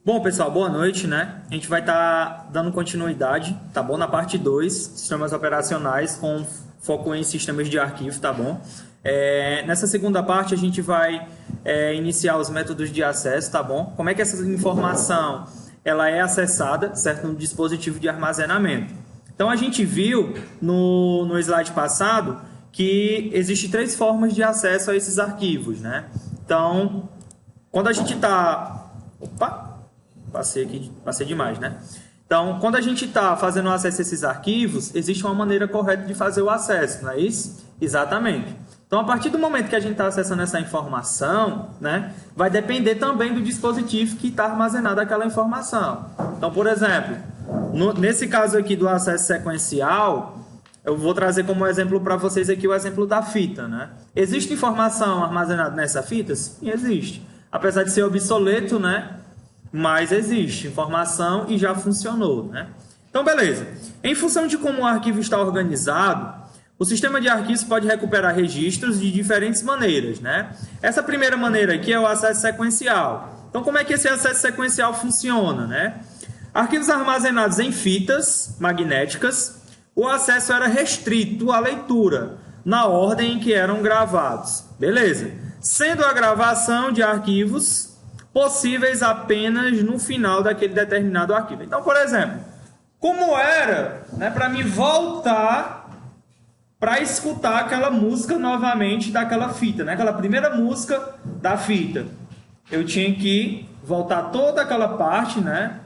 Bom, pessoal, boa noite, né? A gente vai estar dando continuidade, tá bom? Na parte 2, sistemas operacionais com foco em sistemas de arquivo, tá bom? Nessa segunda parte a gente vai iniciar os métodos de acesso, tá bom? Como é que essa informação ela é acessada, certo? No dispositivo de armazenamento. Então a gente viu no slide passado que existem 3 formas de acesso a esses arquivos, né? Então, quando a gente está... Opa! Passei demais, né? Então, quando a gente está fazendo acesso a esses arquivos, existe uma maneira correta de fazer o acesso, não é isso? Exatamente. Então, a partir do momento que a gente está acessando essa informação, né, vai depender também do dispositivo que está armazenado aquela informação. Então, por exemplo, nesse caso aqui do acesso sequencial, eu vou trazer como exemplo para vocês aqui o exemplo da fita, né? Existe informação armazenada nessa fita? Sim, existe. Apesar de ser obsoleto, né? Mas existe informação e já funcionou, né? Então, beleza. Em função de como o arquivo está organizado, o sistema de arquivos pode recuperar registros de diferentes maneiras, né? Essa primeira maneira aqui é o acesso sequencial. Então, como é que esse acesso sequencial funciona, né? Arquivos armazenados em fitas magnéticas, o acesso era restrito à leitura, na ordem em que eram gravados. Beleza. Sendo a gravação de arquivos possíveis apenas no final daquele determinado arquivo. Então, por exemplo, como era, né, para mim voltar para escutar aquela música novamente daquela fita, né, aquela primeira música da fita, eu tinha que voltar toda aquela parte, né,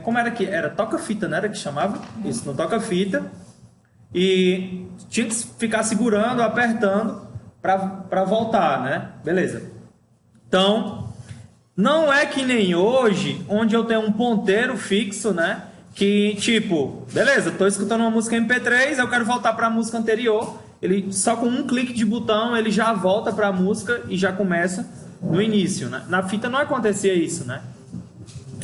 como era que era toca-fita, né, era que chamava isso, no toca-fita, e tinha que ficar segurando, apertando para voltar, né, beleza. Então, não é que nem hoje, onde eu tenho um ponteiro fixo, né? Que, tipo, beleza, estou escutando uma música MP3, eu quero voltar para a música anterior. Ele, só com um clique de botão, ele já volta para a música e já começa no início, né? Na fita não acontecia isso, né?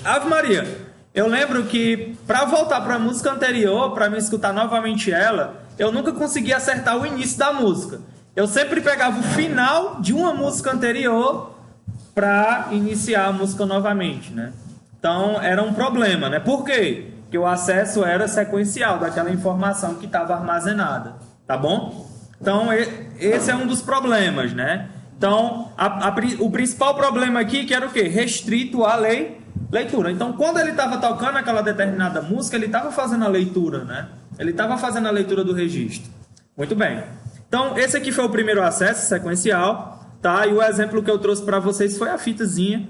Ave Maria, eu lembro que para voltar para a música anterior, para me escutar novamente ela, eu nunca conseguia acertar o início da música. Eu sempre pegava o final de uma música anterior para iniciar a música novamente, né? Então, era um problema, né? Por quê? Porque o acesso era sequencial daquela informação que estava armazenada, tá bom? Então, esse é um dos problemas, né? Então, o principal problema aqui que era o quê? Restrito à leitura. Então, quando ele estava tocando aquela determinada música, ele estava fazendo a leitura, né? Ele estava fazendo a leitura do registro. Muito bem. Então, esse aqui foi o primeiro acesso sequencial. Tá? E o exemplo que eu trouxe para vocês foi a fitazinha.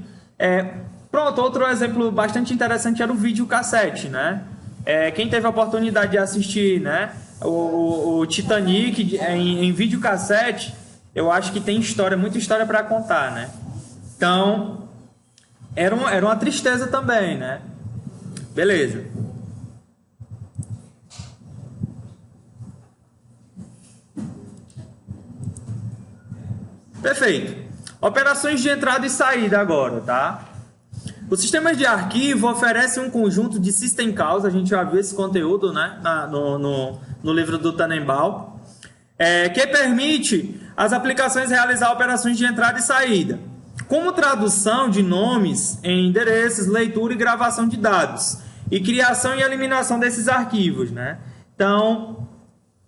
Pronto, outro exemplo bastante interessante era o videocassete, né? Quem teve a oportunidade de assistir, né, o Titanic em videocassete, eu acho que tem muita história para contar, né? Então, era uma tristeza também, né? Beleza. Perfeito. Operações de entrada e saída agora, tá? Os sistemas de arquivo oferecem um conjunto de system calls, a gente já viu esse conteúdo, né, no livro do Tannenbaum, que permite as aplicações realizar operações de entrada e saída, como tradução de nomes em endereços, leitura e gravação de dados, e criação e eliminação desses arquivos, né? Então,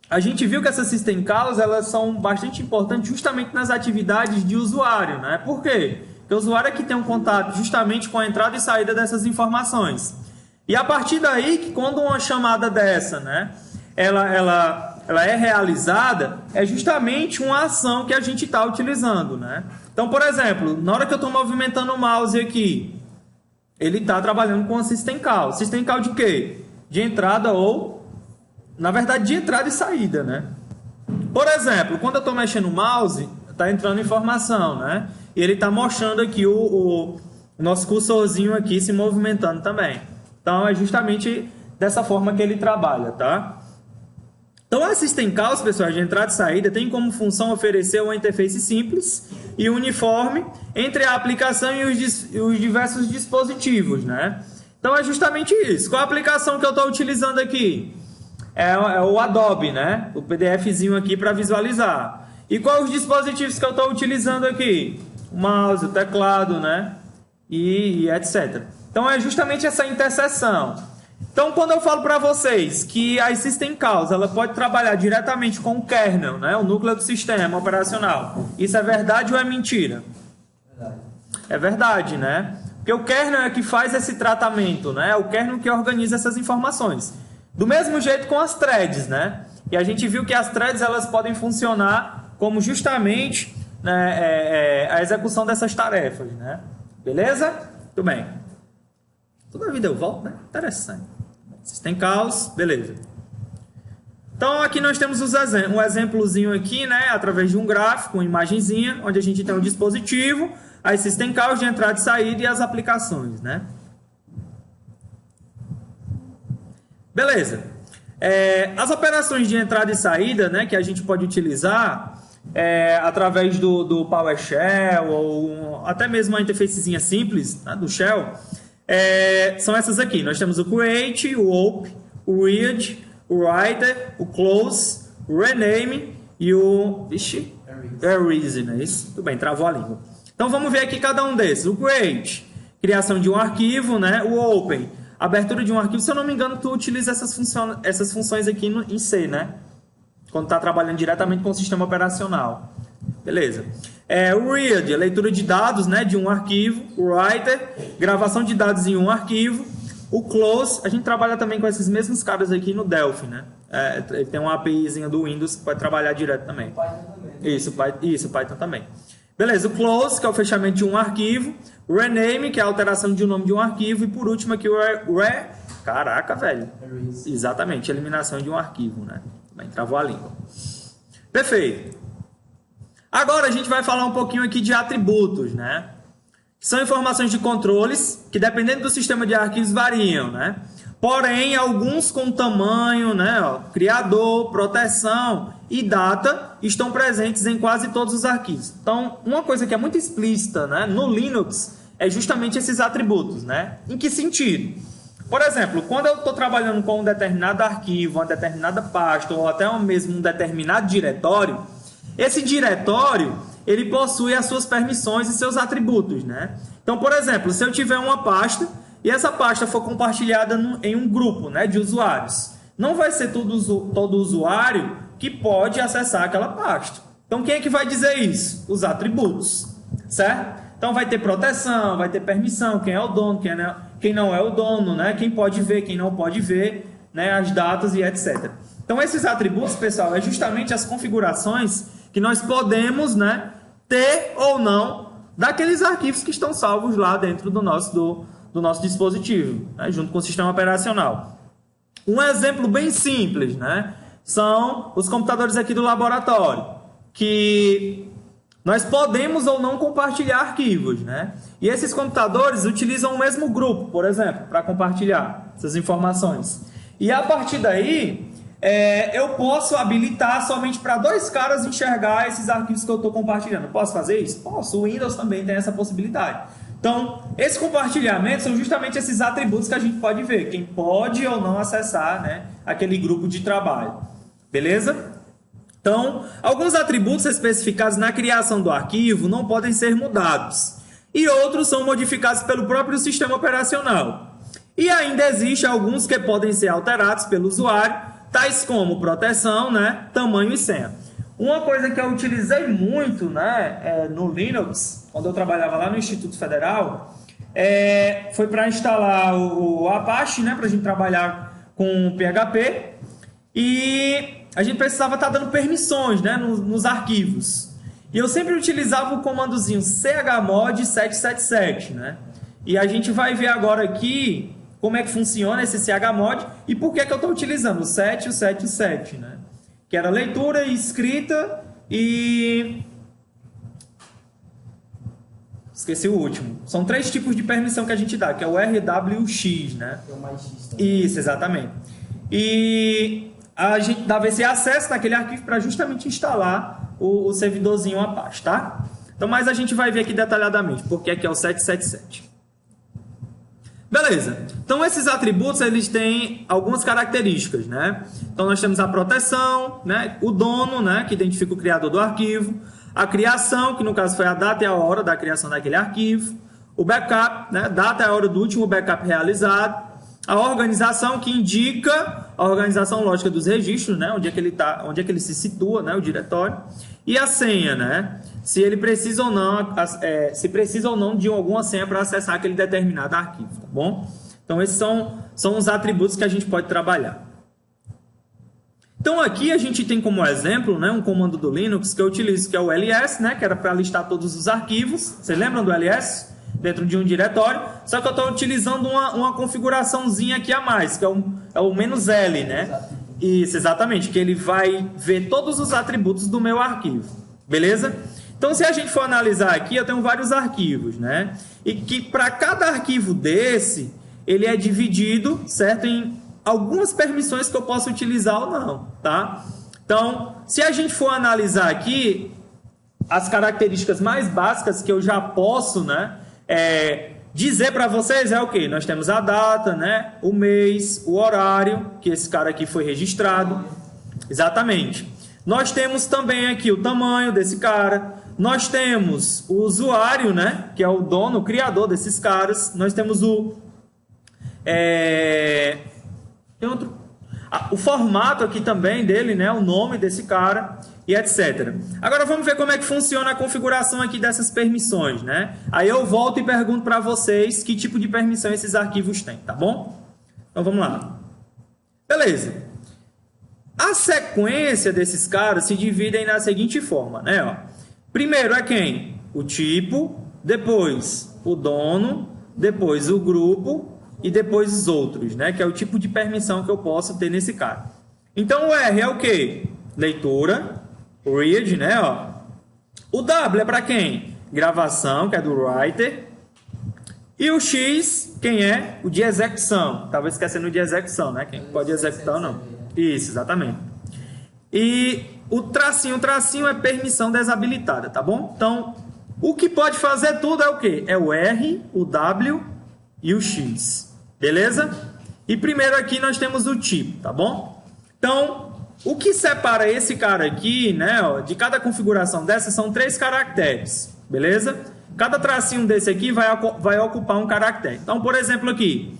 a gente viu que essas system calls elas são bastante importantes justamente nas atividades de usuário, né? Por quê? Porque o usuário é que tem um contato justamente com a entrada e saída dessas informações. E a partir daí, que quando uma chamada dessa, né, ela é realizada, é justamente uma ação que a gente está utilizando, né? Então, por exemplo, na hora que eu estou movimentando o mouse aqui, ele está trabalhando com a system call. System call de quê? De entrada ou... Na verdade, de entrada e saída, né? Por exemplo, quando eu estou mexendo no mouse, está entrando informação, né? E ele está mostrando aqui o nosso cursorzinho aqui se movimentando também. Então, é justamente dessa forma que ele trabalha, tá? Então, a System Calls, pessoal, de entrada e saída, tem como função oferecer uma interface simples e uniforme entre a aplicação e os diversos dispositivos, né? Então, é justamente isso. Qual a aplicação que eu estou utilizando aqui? É o Adobe, né? O PDFzinho aqui para visualizar. E quais os dispositivos que eu estou utilizando aqui? O mouse, o teclado, né? e etc. Então é justamente essa interseção. Então quando eu falo para vocês que a System Calls ela pode trabalhar diretamente com o kernel, né, o núcleo do sistema operacional, isso é verdade ou é mentira? Verdade. É verdade, né? Porque o kernel é que faz esse tratamento, né? É o kernel que organiza essas informações. Do mesmo jeito com as threads, né? E a gente viu que as threads elas podem funcionar como justamente, né, a execução dessas tarefas, né? Beleza? Tudo bem. Toda a vida eu volto, né? Interessante. System Calls, beleza. Então aqui nós temos um exemplozinho aqui, né? Através de um gráfico, uma imagenzinha, onde a gente tem um dispositivo, as System Calls de entrada e saída e as aplicações, né? Beleza. As operações de entrada e saída, né, que a gente pode utilizar através do PowerShell ou até mesmo uma interfacezinha simples, né, do Shell, são essas aqui. Nós temos o Create, o Op, o Read, o Writer, o Close, o Rename e o Erase, não é isso? Tudo bem, travou a língua. Então vamos ver aqui cada um desses. O Create, criação de um arquivo, né? O Open, abertura de um arquivo. Se eu não me engano, tu utiliza essas funções aqui em C, né? Quando está trabalhando diretamente com o sistema operacional. Beleza. O Read, a leitura de dados, né, de um arquivo. O Writer, gravação de dados em um arquivo. O Close, a gente trabalha também com esses mesmos caras aqui no Delphi, né? Ele tem uma APIzinha do Windows que pode trabalhar direto também. Python também. Isso, Python também. Beleza, o Close, que é o fechamento de um arquivo. O Rename, que é a alteração de um nome de um arquivo. E por último aqui o Caraca, velho. Exatamente, eliminação de um arquivo, né? Também travou a língua. Perfeito. Agora a gente vai falar um pouquinho aqui de atributos, né? São informações de controles que, dependendo do sistema de arquivos, variam, né? Porém, alguns com tamanho, né, criador, proteção e data estão presentes em quase todos os arquivos. Então, uma coisa que é muito explícita, né, no Linux é justamente esses atributos, né? Em que sentido? Por exemplo, quando eu estou trabalhando com um determinado arquivo, uma determinada pasta ou até mesmo um determinado diretório, esse diretório ele possui as suas permissões e seus atributos, né? Então, por exemplo, se eu tiver uma pasta e essa pasta for compartilhada em um grupo, né, de usuários, não vai ser todo usuário que pode acessar aquela pasta. Então, quem é que vai dizer isso? Os atributos, certo? Então, vai ter proteção, vai ter permissão, quem é o dono, quem não é o dono, né? Quem pode ver, quem não pode ver, né? As datas e etc. Então, esses atributos, pessoal, é justamente as configurações que nós podemos, né, ter ou não daqueles arquivos que estão salvos lá dentro do nosso dispositivo, né, junto com o sistema operacional. Um exemplo bem simples, né, são os computadores aqui do laboratório, que nós podemos ou não compartilhar arquivos, né? E esses computadores utilizam o mesmo grupo, por exemplo, para compartilhar essas informações. E a partir daí, eu posso habilitar somente para 2 caras enxergar esses arquivos que eu estou compartilhando. Posso fazer isso? Posso. O Windows também tem essa possibilidade. Então, esse compartilhamento são justamente esses atributos que a gente pode ver. Quem pode ou não acessar, né, aquele grupo de trabalho. Beleza? Então, alguns atributos especificados na criação do arquivo não podem ser mudados. E outros são modificados pelo próprio sistema operacional. E ainda existem alguns que podem ser alterados pelo usuário, tais como proteção, né, tamanho e senha. Uma coisa que eu utilizei muito, né, no Linux, quando eu trabalhava lá no Instituto Federal, foi para instalar o Apache, né, para a gente trabalhar com PHP, e a gente precisava estar dando permissões, né, nos arquivos. E eu sempre utilizava o comandozinho chmod 777, né? E a gente vai ver agora aqui como é que funciona esse chmod e por que eu estou utilizando o 7 e o 7 e o 7, né? Que era leitura e escrita e... esqueci o último. São 3 tipos de permissão que a gente dá, que é o RWX, né? É o mais X também. Isso, exatamente. E a gente dava esse acesso naquele arquivo para justamente instalar o servidorzinho Apache, tá? Então, mas a gente vai ver aqui detalhadamente porque aqui é o 777. Beleza. Então, esses atributos, eles têm algumas características, né? Então, nós temos a proteção, né? O dono, né? Que identifica o criador do arquivo. A criação, que no caso foi a data e a hora da criação daquele arquivo. O backup, né? Data é a hora do último backup realizado. A organização, que indica a organização lógica dos registros, né? Onde é que ele tá, onde é que ele se situa, né? O diretório. E a senha, né? Se ele precisa ou não, se precisa ou não de alguma senha para acessar aquele determinado arquivo, tá bom? Então esses são os atributos que a gente pode trabalhar. Então aqui a gente tem como exemplo, né, um comando do Linux que eu utilizo, que é o ls, né, que era para listar todos os arquivos. Vocês lembram do ls? Dentro de um diretório. Só que eu estou utilizando uma configuraçãozinha aqui a mais, que é o "-l", né? Isso, exatamente, que ele vai ver todos os atributos do meu arquivo. Beleza? Então, se a gente for analisar aqui, eu tenho vários arquivos, né? E que para cada arquivo desse, ele é dividido, certo, em algumas permissões que eu posso utilizar ou não, tá? Então, se a gente for analisar aqui, as características mais básicas que eu já posso, né, dizer para vocês é o que? Nós temos a data, né, o mês, o horário, que esse cara aqui foi registrado. Exatamente. Nós temos também aqui o tamanho desse cara. Nós temos o usuário, né, que é o dono, o criador desses caras. Nós temos o formato aqui também dele, né, o nome desse cara e etc. Agora vamos ver como é que funciona a configuração aqui dessas permissões, né? Aí eu volto e pergunto para vocês que tipo de permissão esses arquivos têm, tá bom? Então vamos lá. Beleza. A sequência desses caras se dividem na seguinte forma, né? Ó, primeiro é quem? O tipo, depois o dono, depois o grupo e depois os outros, né? Que é o tipo de permissão que eu posso ter nesse cara. Então o R é o quê? Leitura, read, né? Ó. O W é para quem? Gravação, que é do writer. E o X, quem é? O de execução. Estava esquecendo o de execução, né? Quem pode executar ou não. Isso, exatamente. E o tracinho é permissão desabilitada, tá bom? Então, o que pode fazer tudo é o quê? É o R, o W e o X. Beleza? E primeiro aqui nós temos o tipo, tá bom? Então, o que separa esse cara aqui, né, ó, de cada configuração dessa são 3 caracteres, beleza? Cada tracinho desse aqui vai ocupar um caractere. Então, por exemplo, aqui,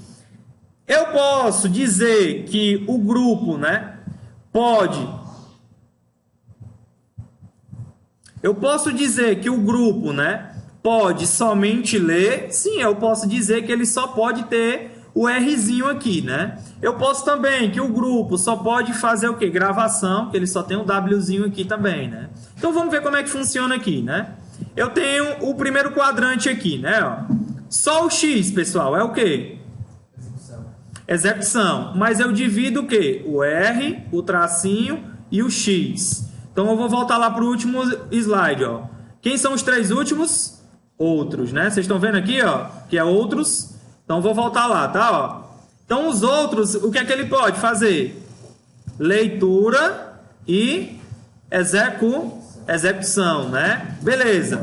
eu posso dizer que o grupo, né, pode... Eu posso dizer que o grupo, né, pode somente ler. Sim, eu posso dizer que ele só pode ter o Rzinho aqui, né? Eu posso também que o grupo só pode fazer o quê? Gravação, que ele só tem o Wzinho aqui também, né? Então vamos ver como é que funciona aqui, né? Eu tenho o primeiro quadrante aqui, né? Ó. Só o X, pessoal, é o quê? Execução. Mas eu divido o quê? O R, o tracinho e o X. Então eu vou voltar lá para o último slide, ó. Quem são os 3 últimos? Outros, né? Vocês estão vendo aqui, ó, que é outros. Então vou voltar lá, tá? Ó. Então os outros, o que é que ele pode fazer? Leitura e execução, né? Beleza.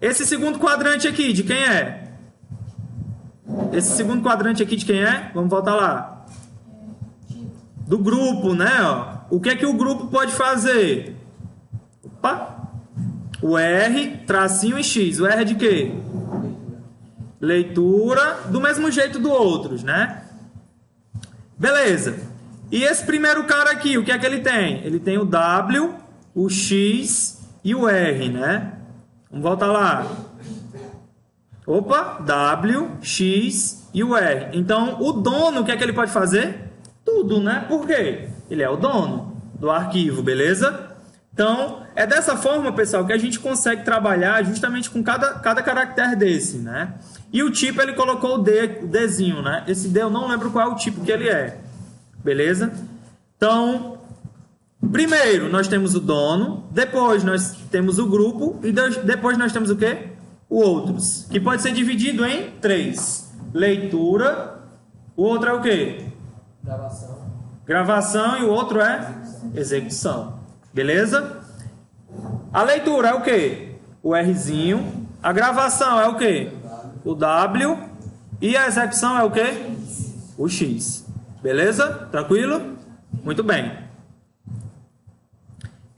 Esse segundo quadrante aqui, de quem é? Esse segundo quadrante aqui de quem é? Vamos voltar lá. Do grupo, né? Ó. O que é que o grupo pode fazer? Opa! O R, tracinho e X. O R é de quê? Leitura, do mesmo jeito do outros, né? Beleza. E esse primeiro cara aqui, o que é que ele tem? Ele tem o W, o X e o R, né? Vamos voltar lá. Opa, W, X e o R. Então, o dono, o que é que ele pode fazer? Tudo, né? Por quê? Ele é o dono do arquivo, beleza? Então, é dessa forma, pessoal, que a gente consegue trabalhar justamente com cada caractere desse, né? E o tipo, ele colocou o Dzinho, né? Esse D eu não lembro qual é o tipo que ele é. Beleza? Então, primeiro nós temos o dono, depois nós temos o grupo e depois nós temos o quê? O outros, que pode ser dividido em 3. Leitura, o outro é o quê? Gravação e o outro é execução. Beleza? A leitura é o quê? O Rzinho. A gravação é o quê? O W. E a execução é o quê? O X. Beleza? Tranquilo? Muito bem.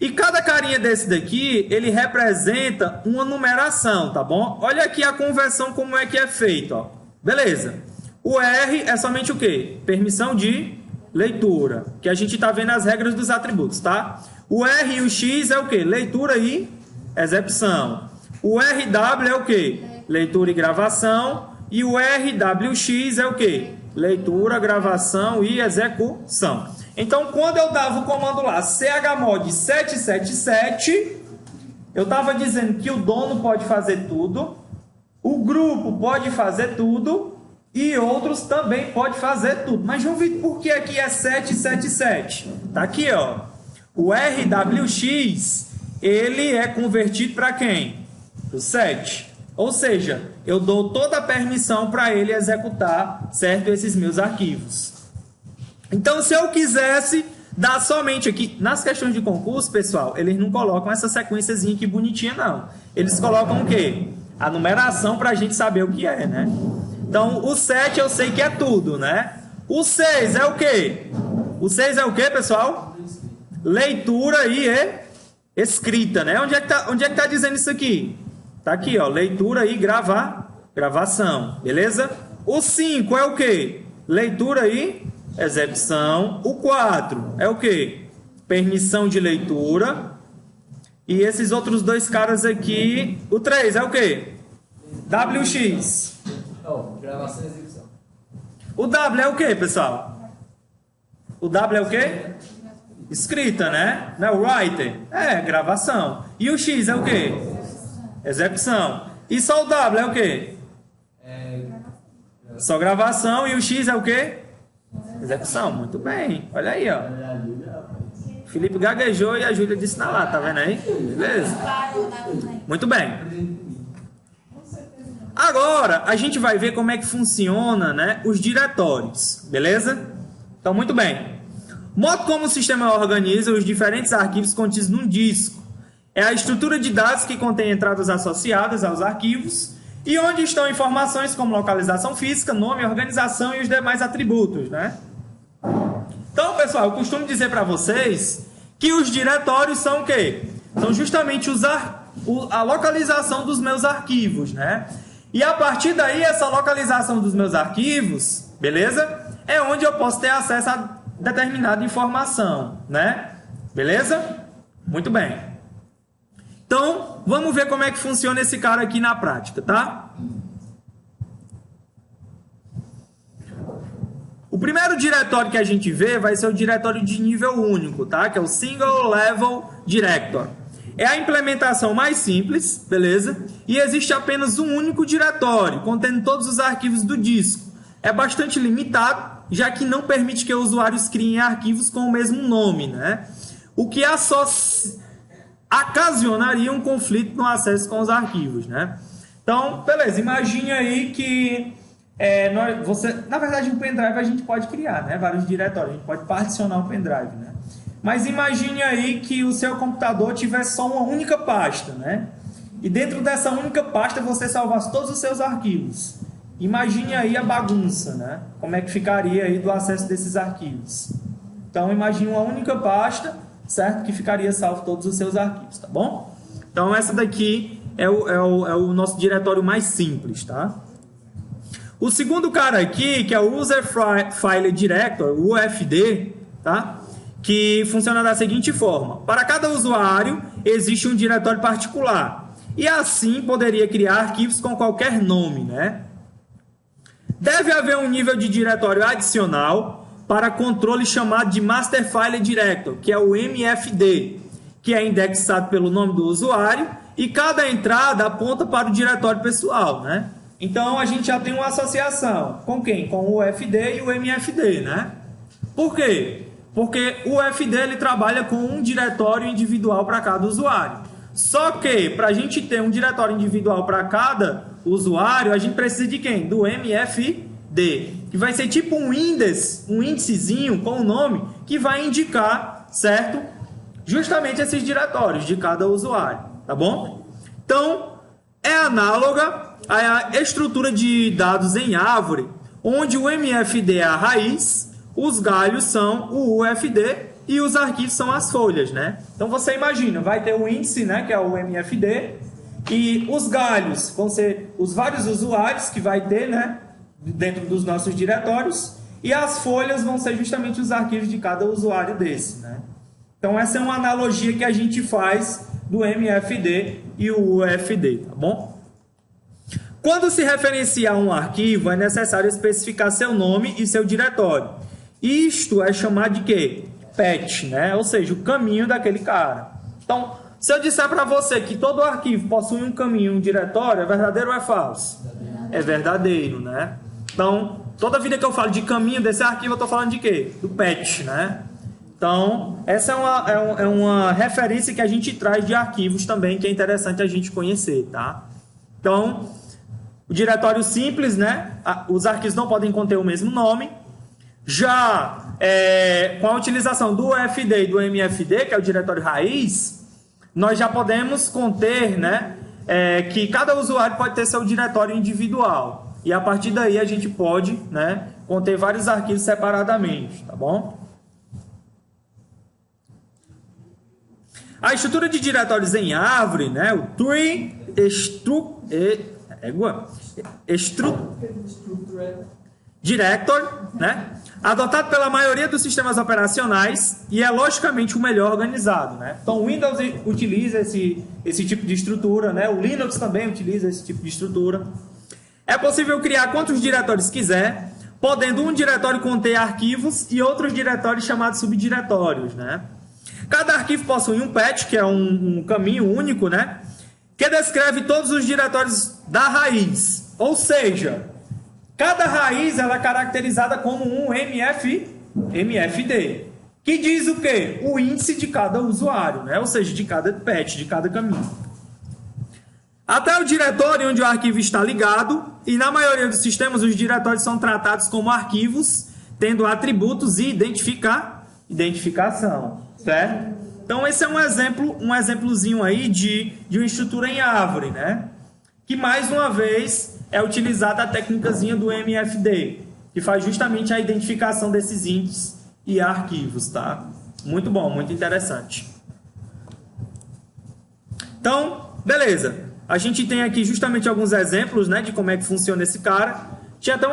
E cada carinha desse daqui, ele representa uma numeração, tá bom? Olha aqui a conversão como é que é feita, ó. Beleza. O R é somente o quê? Permissão de leitura, que a gente está vendo as regras dos atributos, tá? O R e o X é o quê? Leitura e execução. O RW é o quê? Leitura e gravação. E o RWX é o quê? Leitura, gravação e execução. Então, quando eu dava o comando lá, chmod 777, eu estava dizendo que o dono pode fazer tudo, o grupo pode fazer tudo e outros também pode fazer tudo. Mas, João Vitor, por que aqui é 777? Tá aqui, ó. O RWX, ele é convertido para quem? Para o 7. Ou seja, eu dou toda a permissão para ele executar, certo, esses meus arquivos. Então, se eu quisesse dar somente aqui, nas questões de concurso, pessoal, eles não colocam essa sequenciazinha aqui bonitinha, não. Eles colocam o quê? A numeração para a gente saber o que é, né? Então, o 7 eu sei que é tudo, né? O 6 é o quê? O 6 é o quê, pessoal? Leitura e escrita, né? Onde é que tá dizendo isso aqui? Tá aqui, ó. Leitura e gravação, beleza? O 5 é o quê? Leitura e execução. O 4 é o quê? Permissão de leitura. E esses outros dois caras aqui. O 3 é o quê? WX. Gravação e execução. O W é o quê, pessoal? O W é o quê? Escrita, né? Não é o writer? É, gravação. E o X é o quê? Execução. E só o W é o quê? Só gravação. E o X é o quê? Execução. Muito bem. Olha aí, ó. O Felipe gaguejou e a Júlia disse na lá, tá vendo aí? Beleza? Muito bem. Agora, a gente vai ver como é que funciona, né, os diretórios. Beleza? Então, muito bem. Modo como o sistema organiza os diferentes arquivos contidos num disco. É a estrutura de dados que contém entradas associadas aos arquivos e onde estão informações como localização física, nome, organização e os demais atributos, né? Então, pessoal, eu costumo dizer para vocês que os diretórios são o quê? São justamente a localização dos meus arquivos, né? E a partir daí, essa localização dos meus arquivos, beleza? É onde eu posso ter acesso a determinada informação, né? Beleza? Muito bem. Então, vamos ver como é que funciona esse cara aqui na prática, tá? O primeiro diretório que a gente vê vai ser o diretório de nível único, tá? Que é o Single Level Directory. É a implementação mais simples, beleza? E existe apenas um único diretório, contendo todos os arquivos do disco. É bastante limitado, já que não permite que usuários criem arquivos com o mesmo nome, né? O que ocasionaria um conflito no acesso com os arquivos, né? Então, beleza, imagine aí que na verdade, um pendrive a gente pode criar, né? Vários diretórios, a gente pode particionar um pendrive, né? Mas imagine aí que o seu computador tivesse só uma única pasta, né? E dentro dessa única pasta você salvasse todos os seus arquivos. Imagine aí a bagunça, né? Como é que ficaria aí do acesso desses arquivos. Então, imagine uma única pasta, certo? Que ficaria salvo todos os seus arquivos, tá bom? Então, essa daqui é o nosso diretório mais simples, tá? O segundo cara aqui, que é o User File Directory, o UFD, tá? Que funciona da seguinte forma. Para cada usuário, existe um diretório particular. E assim, poderia criar arquivos com qualquer nome, né? Deve haver um nível de diretório adicional para controle chamado de Master File Directory, que é o MFD, que é indexado pelo nome do usuário e cada entrada aponta para o diretório pessoal, né? Então, a gente já tem uma associação. Com quem? Com o UFD e o MFD, né? Por quê? Porque o UFD ele trabalha com um diretório individual para cada usuário. Só que, para a gente ter um diretório individual para cada usuário, a gente precisa de quem? Do MFD, que vai ser tipo um índicezinho com o nome que vai indicar, certo? Justamente esses diretórios de cada usuário, tá bom? Então, é análoga à estrutura de dados em árvore, onde o MFD é a raiz, os galhos são o UFD e os arquivos são as folhas, né? Então você imagina, vai ter o índice, né, que é o MFD, e os galhos vão ser os vários usuários que vai ter, né, dentro dos nossos diretórios, e as folhas vão ser justamente os arquivos de cada usuário desse, né? Então essa é uma analogia que a gente faz do MFD e o UFD, tá bom? Quando se referencia a um arquivo, é necessário especificar seu nome e seu diretório. Isto é chamado de quê? Path, né? Ou seja, o caminho daquele cara. Então, se eu disser para você que todo arquivo possui um caminho e um diretório, é verdadeiro ou é falso? É verdadeiro, né? Então, toda vida que eu falo de caminho desse arquivo, eu estou falando de quê? Do path, né? Então, essa é uma referência que a gente traz de arquivos também, que é interessante a gente conhecer, tá? Então, o diretório simples, né? Os arquivos não podem conter o mesmo nome. Já com a utilização do UFD e do MFD, que é o diretório raiz, nós já podemos conter, né, que cada usuário pode ter seu diretório individual. E a partir daí a gente pode, né, conter vários arquivos separadamente, tá bom? A estrutura de diretórios em árvore, né, o Tree Director, né, adotado pela maioria dos sistemas operacionais e é logicamente o melhor organizado, né? Então o Windows utiliza esse tipo de estrutura, né? O Linux também utiliza esse tipo de estrutura. É possível criar quantos diretórios quiser, podendo um diretório conter arquivos e outros diretórios chamados subdiretórios, né? Cada arquivo possui um path, que é um caminho único, né, que descreve todos os diretórios da raiz. Ou seja, cada raiz ela é caracterizada como um MFD, que diz o quê? O índice de cada usuário, né? Ou seja, de cada path, de cada caminho. Até o diretório onde o arquivo está ligado, e na maioria dos sistemas os diretórios são tratados como arquivos, tendo atributos e identificação, certo? Então esse é um exemplozinho aí de uma estrutura em árvore, né? Que mais uma vez é utilizada a técnicazinha do MFD, que faz justamente a identificação desses índices e arquivos, tá? Muito bom, muito interessante. Então, beleza. A gente tem aqui justamente alguns exemplos, né, de como é que funciona esse cara. Tinha até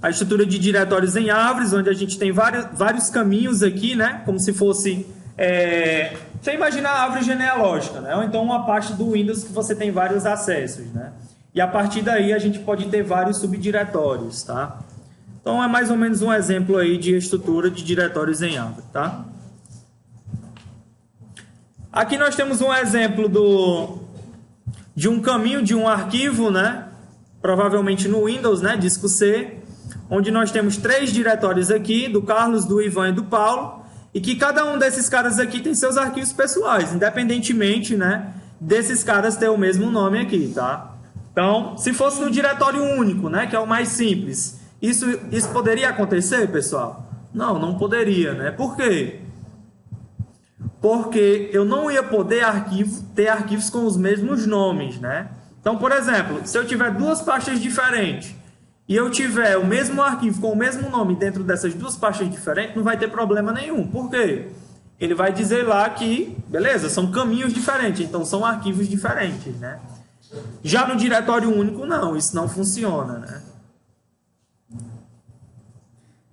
a estrutura de diretórios em árvores, onde a gente tem vários caminhos aqui, né, como se fosse... Você imagina a árvore genealógica, né? Ou então uma parte do Windows que você tem vários acessos, né? E a partir daí a gente pode ter vários subdiretórios, tá? Então é mais ou menos um exemplo aí de estrutura de diretórios em árvore, tá? Aqui nós temos um exemplo de um caminho de um arquivo, né? Provavelmente no Windows, né? Disco C, onde nós temos 3 diretórios aqui, do Carlos, do Ivan e do Paulo, e que cada um desses caras aqui tem seus arquivos pessoais, independentemente, né, desses caras ter o mesmo nome aqui, tá? Então, se fosse no diretório único, né, que é o mais simples, isso poderia acontecer, pessoal? Não, não poderia, né? Por quê? Porque eu não ia poder ter arquivos com os mesmos nomes, né? Então, por exemplo, se eu tiver 2 pastas diferentes, e eu tiver o mesmo arquivo com o mesmo nome dentro dessas 2 pastas diferentes, não vai ter problema nenhum. Por quê? Ele vai dizer lá que, beleza, são caminhos diferentes, então são arquivos diferentes, né? Já no diretório único, não, isso não funciona, né?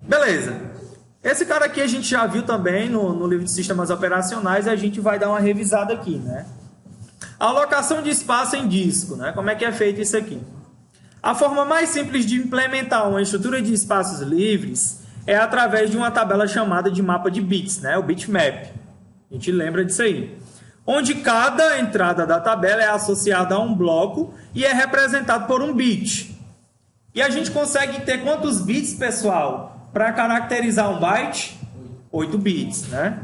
Beleza. Esse cara aqui a gente já viu também no livro de sistemas operacionais, e a gente vai dar uma revisada aqui, né? Alocação de espaço em disco, né? Como é que é feito isso aqui? A forma mais simples de implementar uma estrutura de espaços livres é através de uma tabela chamada de mapa de bits, né? O bitmap. A gente lembra disso aí. Onde cada entrada da tabela é associada a um bloco e é representado por um bit. E a gente consegue ter quantos bits, pessoal, para caracterizar um byte? 8 bits, né?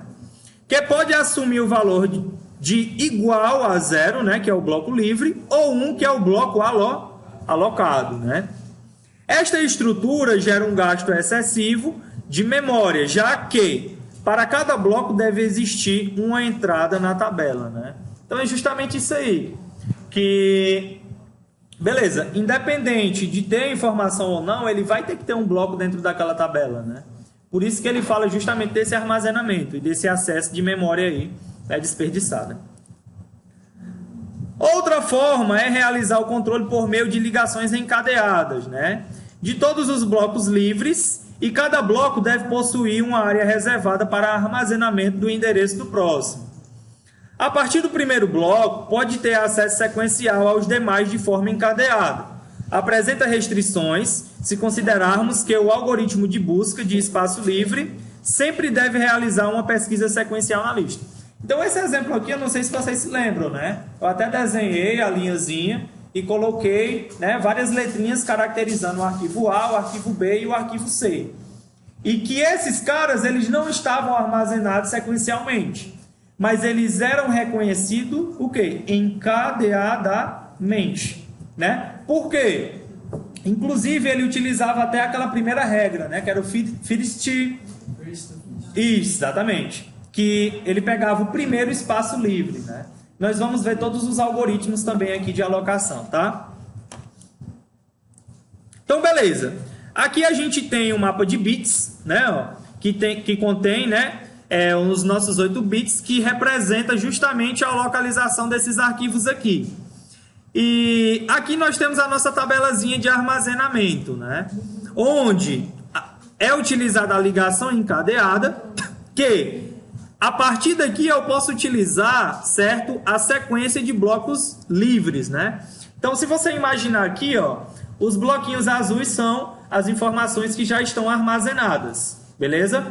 Que pode assumir o valor de igual a 0, né? Que é o bloco livre, ou 1, que é o bloco alocado, né? Esta estrutura gera um gasto excessivo de memória, já que para cada bloco deve existir uma entrada na tabela, né? Então é justamente isso aí, que beleza, independente de ter informação ou não, ele vai ter que ter um bloco dentro daquela tabela, né? Por isso que ele fala justamente desse armazenamento e desse acesso de memória aí desperdiçada. Outra forma é realizar o controle por meio de ligações encadeadas, né? De todos os blocos livres, e cada bloco deve possuir uma área reservada para armazenamento do endereço do próximo. A partir do primeiro bloco, pode ter acesso sequencial aos demais de forma encadeada. Apresenta restrições se considerarmos que o algoritmo de busca de espaço livre sempre deve realizar uma pesquisa sequencial na lista. Então, esse exemplo aqui, eu não sei se vocês se lembram, né? Eu até desenhei a linhazinha e coloquei, né, várias letrinhas caracterizando o arquivo A, o arquivo B e o arquivo C. E que esses caras, eles não estavam armazenados sequencialmente, mas eles eram reconhecidos, o quê? Encadeadamente, né? Por quê? Inclusive, ele utilizava até aquela primeira regra, né? Que era o first... Isso, exatamente. Que ele pegava o primeiro espaço livre, né? Nós vamos ver todos os algoritmos também aqui de alocação, tá? Então, beleza. Aqui a gente tem um mapa de bits, né? Ó, que contém, né? Os nossos 8 bits, que representa justamente a localização desses arquivos aqui. E aqui nós temos a nossa tabelazinha de armazenamento, né? Onde é utilizada a ligação encadeada, que a partir daqui eu posso utilizar, certo, a sequência de blocos livres, né? Então, se você imaginar aqui, ó, os bloquinhos azuis são as informações que já estão armazenadas, beleza?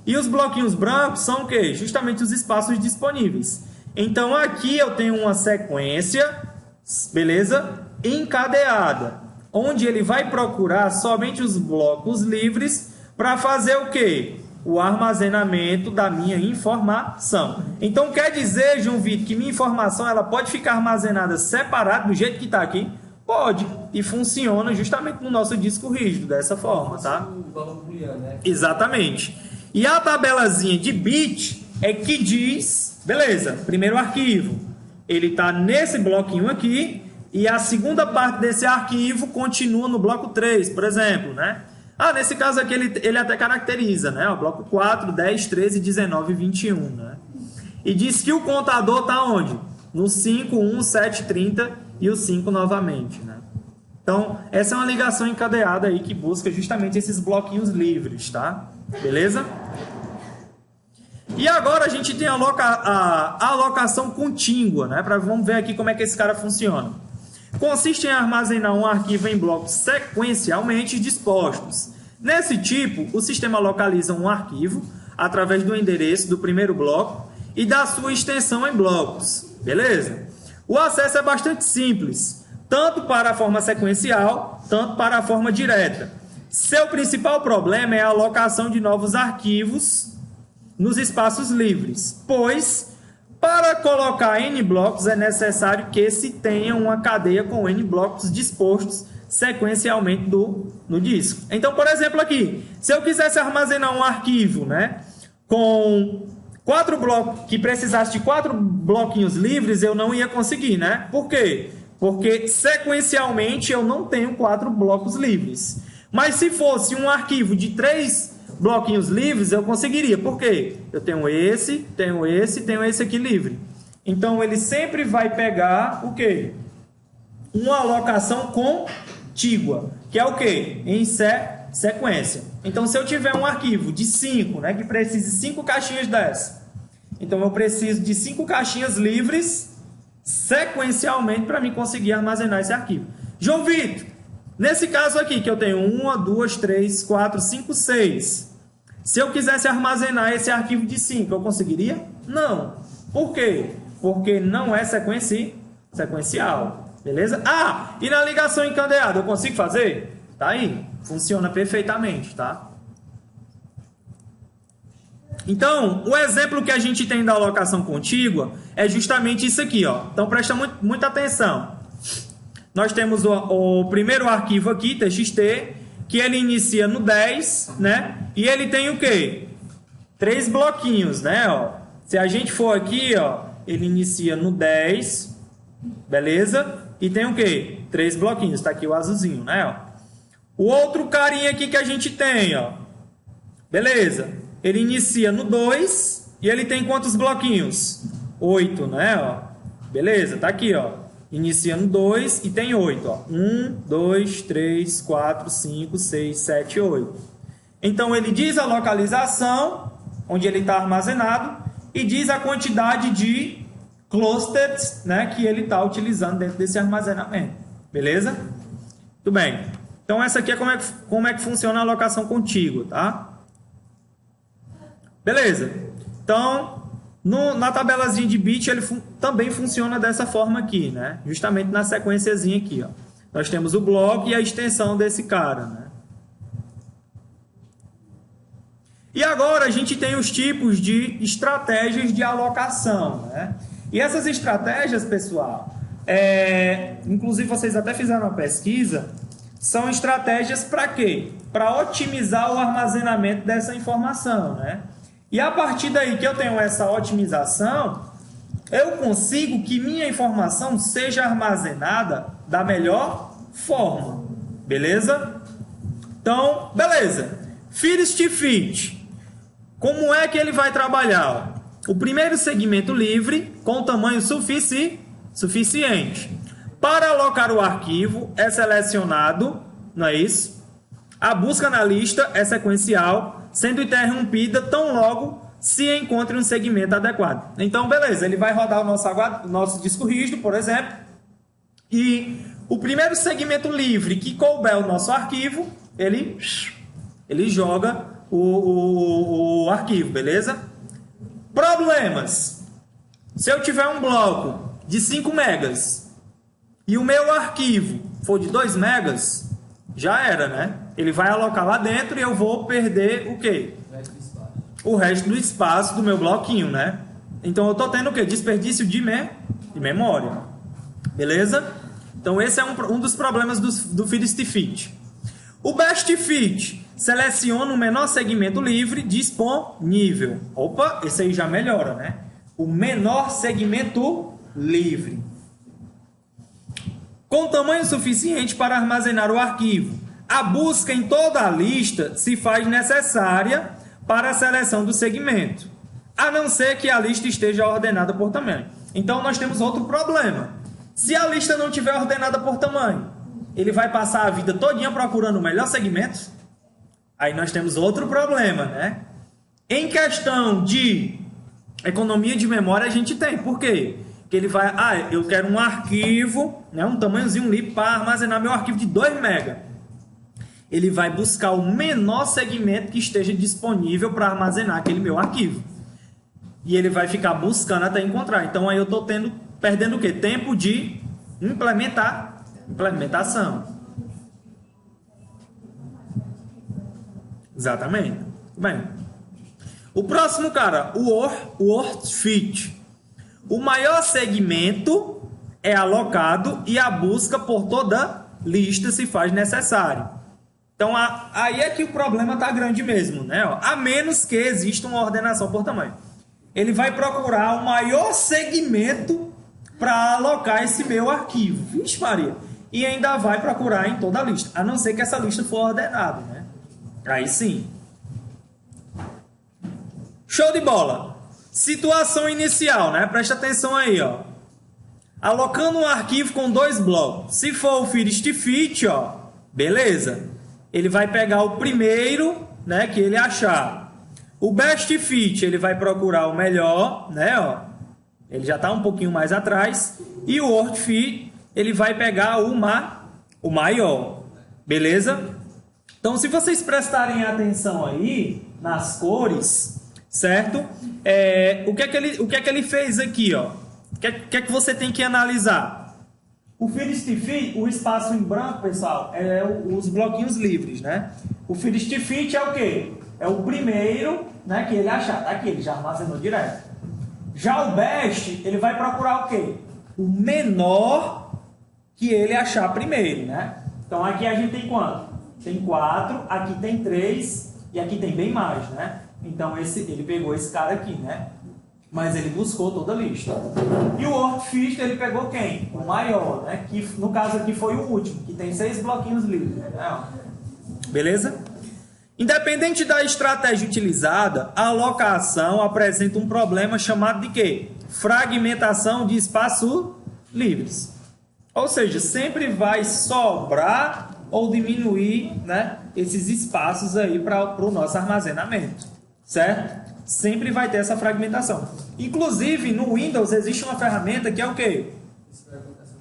E os bloquinhos brancos são o quê? Justamente os espaços disponíveis. Então, aqui eu tenho uma sequência, beleza? Encadeada, onde ele vai procurar somente os blocos livres para fazer o quê? O armazenamento da minha informação. Então, quer dizer, João Vitor, que minha informação ela pode ficar armazenada separada do jeito que está aqui? Pode. E funciona justamente no nosso disco rígido, dessa forma, tá? Exatamente. E a tabelazinha de bit é que diz, beleza, primeiro arquivo, ele está nesse bloquinho aqui, e a segunda parte desse arquivo continua no bloco 3, por exemplo, né? Nesse caso aqui ele até caracteriza, né? O bloco 4, 10, 13, 19 e 21, né? E diz que o contador está onde? No 5, 1, 7, 30 e o 5 novamente, né? Então, essa é uma ligação encadeada aí que busca justamente esses bloquinhos livres, tá? Beleza? E agora a gente tem a alocação contígua, né? Vamos ver aqui como é que esse cara funciona. Consiste em armazenar um arquivo em blocos sequencialmente dispostos. Nesse tipo, o sistema localiza um arquivo através do endereço do primeiro bloco e da sua extensão em blocos. Beleza? O acesso é bastante simples, tanto para a forma sequencial, tanto para a forma direta. Seu principal problema é a alocação de novos arquivos nos espaços livres, pois para colocar N blocos é necessário que se tenha uma cadeia com N blocos dispostos sequencialmente no disco. Então, por exemplo, aqui, se eu quisesse armazenar um arquivo, né, com 4 blocos, que precisasse de 4 bloquinhos livres, eu não ia conseguir, né? Por quê? Porque sequencialmente eu não tenho 4 blocos livres. Mas se fosse um arquivo de 3 bloquinhos livres, eu conseguiria. Por quê? Eu tenho esse aqui livre. Então, ele sempre vai pegar o quê? Uma alocação contígua, que é o quê? Em sequência. Então, se eu tiver um arquivo de 5, né, que precise de 5 caixinhas dessa, então eu preciso de 5 caixinhas livres sequencialmente para mim conseguir armazenar esse arquivo. João Vitor, nesse caso aqui, que eu tenho 1, 2, 3, 4, 5, 6. Se eu quisesse armazenar esse arquivo de 5, eu conseguiria? Não. Por quê? Porque não é sequencial. Beleza? E na ligação encadeada, eu consigo fazer? Tá aí. Funciona perfeitamente, tá? Então, o exemplo que a gente tem da alocação contígua é justamente isso aqui, ó. Então, presta muita atenção. Nós temos o primeiro arquivo aqui, txt, que ele inicia no 10, né? E ele tem o quê? 3 bloquinhos, né? Ó. Se a gente for aqui, ó, ele inicia no 10, beleza? E tem o quê? 3 bloquinhos, tá aqui o azulzinho, né? Ó. O outro carinha aqui que a gente tem, ó, Beleza. Ele inicia no 2 e ele tem quantos bloquinhos? 8, né? Ó. Beleza, tá aqui, ó. Inicia no 2 e tem 8, ó. 1, 2, 3, 4, 5, 6, 7, 8. Então ele diz a localização onde ele está armazenado e diz a quantidade de clusters, né, que ele está utilizando dentro desse armazenamento. Beleza? Tudo bem. Então essa aqui é como é que funciona a alocação contígua, tá? Beleza. Então, na tabelazinha de bit, ele também funciona dessa forma aqui, né? Justamente na sequenciazinha aqui, ó. Nós temos o bloco e a extensão desse cara, né? E agora a gente tem os tipos de estratégias de alocação, né? E essas estratégias, pessoal, inclusive vocês até fizeram uma pesquisa, são estratégias para quê? Para otimizar o armazenamento dessa informação, né? E a partir daí que eu tenho essa otimização, eu consigo que minha informação seja armazenada da melhor forma. Beleza? Então, beleza. First fit. Como é que ele vai trabalhar? O primeiro segmento livre com tamanho suficiente. Para alocar o arquivo é selecionado, não é isso? A busca na lista é sequencial, sendo interrompida tão logo se encontre um segmento adequado. Então, beleza, ele vai rodar o nosso disco rígido, por exemplo, e o primeiro segmento livre que couber o nosso arquivo, ele joga o arquivo, beleza? Problemas. Se eu tiver um bloco de 5 megas e o meu arquivo for de 2 megas, já era, né? Ele vai alocar lá dentro e eu vou perder o quê? O resto do espaço do meu bloquinho, né? Então eu estou tendo o quê? Desperdício de memória. Beleza? Então esse é um dos problemas do first fit. O best fit seleciona o menor segmento livre disponível. Opa, esse aí já melhora, né? O menor segmento livre. Com tamanho suficiente para armazenar o arquivo. A busca em toda a lista se faz necessária para a seleção do segmento, a não ser que a lista esteja ordenada por tamanho. Então nós temos outro problema. Se a lista não estiver ordenada por tamanho, ele vai passar a vida todinha procurando o melhor segmento? Aí nós temos outro problema, né? Em questão de economia de memória, a gente tem. Por quê? Porque ele vai... eu quero um arquivo, né, um tamanhozinho livre para armazenar meu arquivo de 2 MB. Ele vai buscar o menor segmento que esteja disponível para armazenar aquele meu arquivo. E ele vai ficar buscando até encontrar. Então aí eu estou perdendo o quê? Tempo de implementação. Exatamente. Bem, o próximo, cara, o worst fit. O maior segmento é alocado e a busca por toda lista se faz necessário. Então, aí é que o problema está grande mesmo, né? A menos que exista uma ordenação por tamanho. Ele vai procurar o maior segmento para alocar esse meu arquivo. Vixe Maria. E ainda vai procurar em toda a lista. A não ser que essa lista for ordenada, né? Aí sim. Show de bola. Situação inicial, né? Presta atenção aí, ó. Alocando um arquivo com 2 blocos. Se for o first fit, ó, beleza. Ele vai pegar o primeiro, né, que ele achar. O best fit, ele vai procurar o melhor, né, ó. Ele já está um pouquinho mais atrás. E o worst fit, ele vai pegar o maior. Beleza? Então, se vocês prestarem atenção aí nas cores, certo? O que é que ele fez aqui, ó? O que é que você tem que analisar? O first fit, o espaço em branco, pessoal, é os bloquinhos livres, né? O first fit é o quê? É o primeiro, né, que ele achar. Tá aqui, ele já armazenou direto. Já o best, ele vai procurar o quê? O menor que ele achar primeiro, né? Então aqui a gente tem quanto? Tem 4, aqui tem 3 e aqui tem bem mais, né? Então ele pegou esse cara aqui, né? Mas ele buscou toda a lista. E o worst fit, ele pegou quem? O maior, né? Que no caso aqui foi o último, que tem 6 bloquinhos livres, né? Beleza? Independente da estratégia utilizada, a alocação apresenta um problema chamado de quê? Fragmentação de espaços livres. Ou seja, sempre vai sobrar ou diminuir, né, esses espaços aí para o nosso armazenamento, certo? Sempre vai ter essa fragmentação. Inclusive, no Windows existe uma ferramenta que é o quê?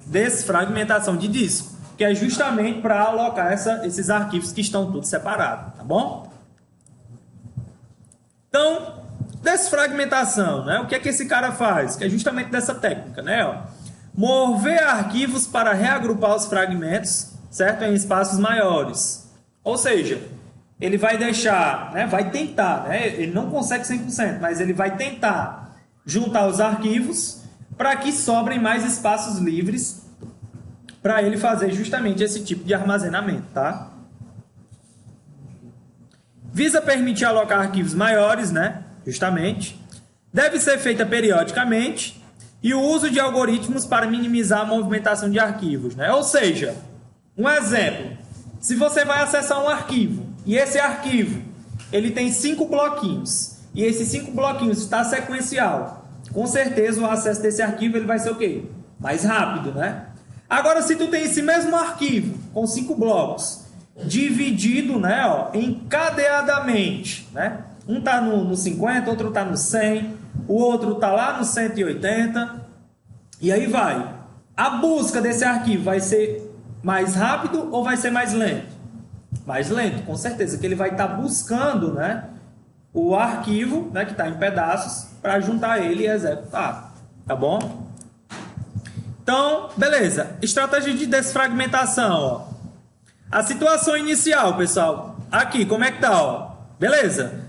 Desfragmentação de disco, que é justamente para alocar esses arquivos que estão todos separados, tá bom? Então, desfragmentação, né? O que é que esse cara faz? Que é justamente dessa técnica, né? Ó, mover arquivos para reagrupar os fragmentos, certo? Em espaços maiores. Ou seja, ele vai deixar, né? Vai tentar, né? Ele não consegue 100%, mas ele vai tentar juntar os arquivos para que sobrem mais espaços livres para ele fazer justamente esse tipo de armazenamento, tá? Visa permitir alocar arquivos maiores, né? Justamente. Deve ser feita periodicamente e o uso de algoritmos para minimizar a movimentação de arquivos, né? Ou seja, um exemplo, se você vai acessar um arquivo e esse arquivo ele tem 5 bloquinhos e esses 5 bloquinhos está sequencial, com certeza o acesso desse arquivo ele vai ser o quê? Mais rápido, né? Agora, se tu tem esse mesmo arquivo com 5 blocos, dividido, né, ó, encadeadamente, né? Um está no 50, outro está no 100, o outro está lá no 180, e aí vai. A busca desse arquivo vai ser mais rápido ou vai ser mais lento? Mais lento, com certeza, que ele vai estar buscando, né, o arquivo, né, que está em pedaços para juntar ele e executar, tá bom? Então, beleza. Estratégia de desfragmentação, ó. A situação inicial, pessoal. Aqui, como é que tá, ó? Beleza.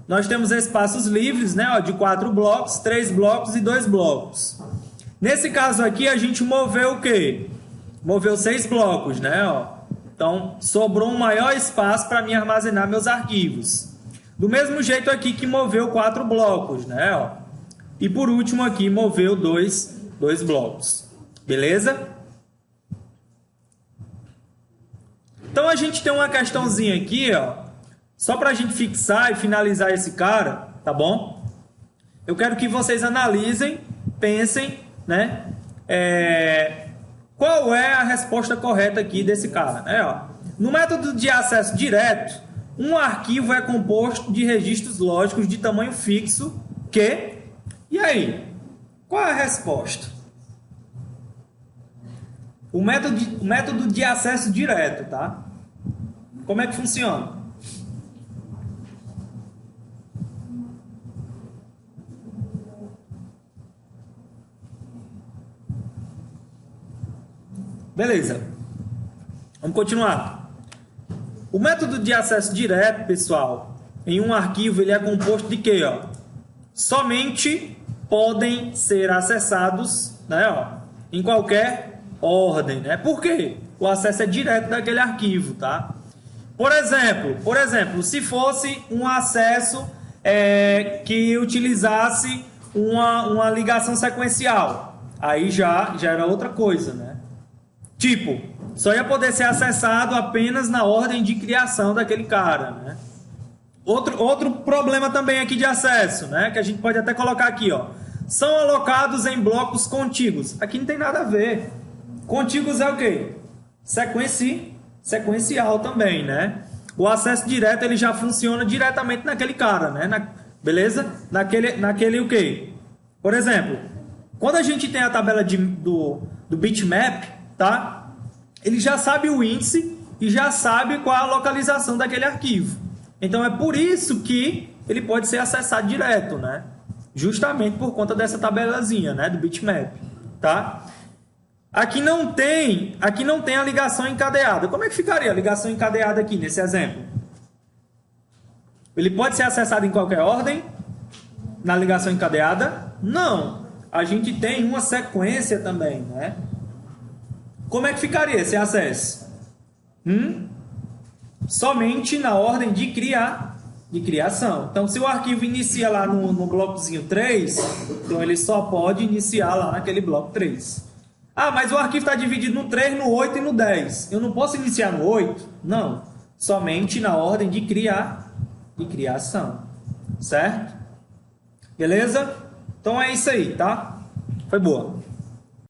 Nós temos espaços livres, né, ó, de 4 blocos, 3 blocos e 2 blocos. Nesse caso aqui, a gente moveu o quê? Moveu 6 blocos, né, ó. Então, sobrou um maior espaço para mim armazenar meus arquivos. Do mesmo jeito aqui que moveu 4 blocos, né, ó. E por último aqui, moveu 2 blocos. Beleza? Então a gente tem uma questãozinha aqui, ó, só para a gente fixar e finalizar esse cara, tá bom? Eu quero que vocês analisem, pensem, né? Qual é a resposta correta aqui desse cara, né? Ó, no método de acesso direto, um arquivo é composto de registros lógicos de tamanho fixo que... E aí? Qual é a resposta? O método de acesso direto, tá? Como é que funciona? Beleza. Vamos continuar. O método de acesso direto, pessoal, em um arquivo, ele é composto de quê, ó? Somente podem ser acessados, né, ó, em qualquer ordem, né? Por quê? O acesso é direto daquele arquivo, tá? Por exemplo, se fosse um acesso que utilizasse uma ligação sequencial, aí já era outra coisa, né? Tipo, só ia poder ser acessado apenas na ordem de criação daquele cara, né? Outro problema também aqui de acesso, né? Que a gente pode até colocar aqui, ó. São alocados em blocos contíguos. Aqui não tem nada a ver. Contíguos é o quê? Sequencial também, né? O acesso direto ele já funciona diretamente naquele cara, né? Beleza? Naquele o quê? Por exemplo, quando a gente tem a tabela do bitmap, tá? Ele já sabe o índice e já sabe qual a localização daquele arquivo. Então é por isso que ele pode ser acessado direto, né? Justamente por conta dessa tabelazinha, né? Do bitmap, tá? Aqui não tem a ligação encadeada. Como é que ficaria a ligação encadeada aqui nesse exemplo? Ele pode ser acessado em qualquer ordem na ligação encadeada? Não. A gente tem uma sequência também, né? Como é que ficaria esse acesso? Somente na ordem de criação. Então, se o arquivo inicia lá no blocozinho 3, então ele só pode iniciar lá naquele bloco 3. Ah, mas o arquivo está dividido no 3, no 8 e no 10. Eu não posso iniciar no 8? Não. somente na ordem de criar e criação, certo? Beleza? Então é isso aí, tá? Foi boa.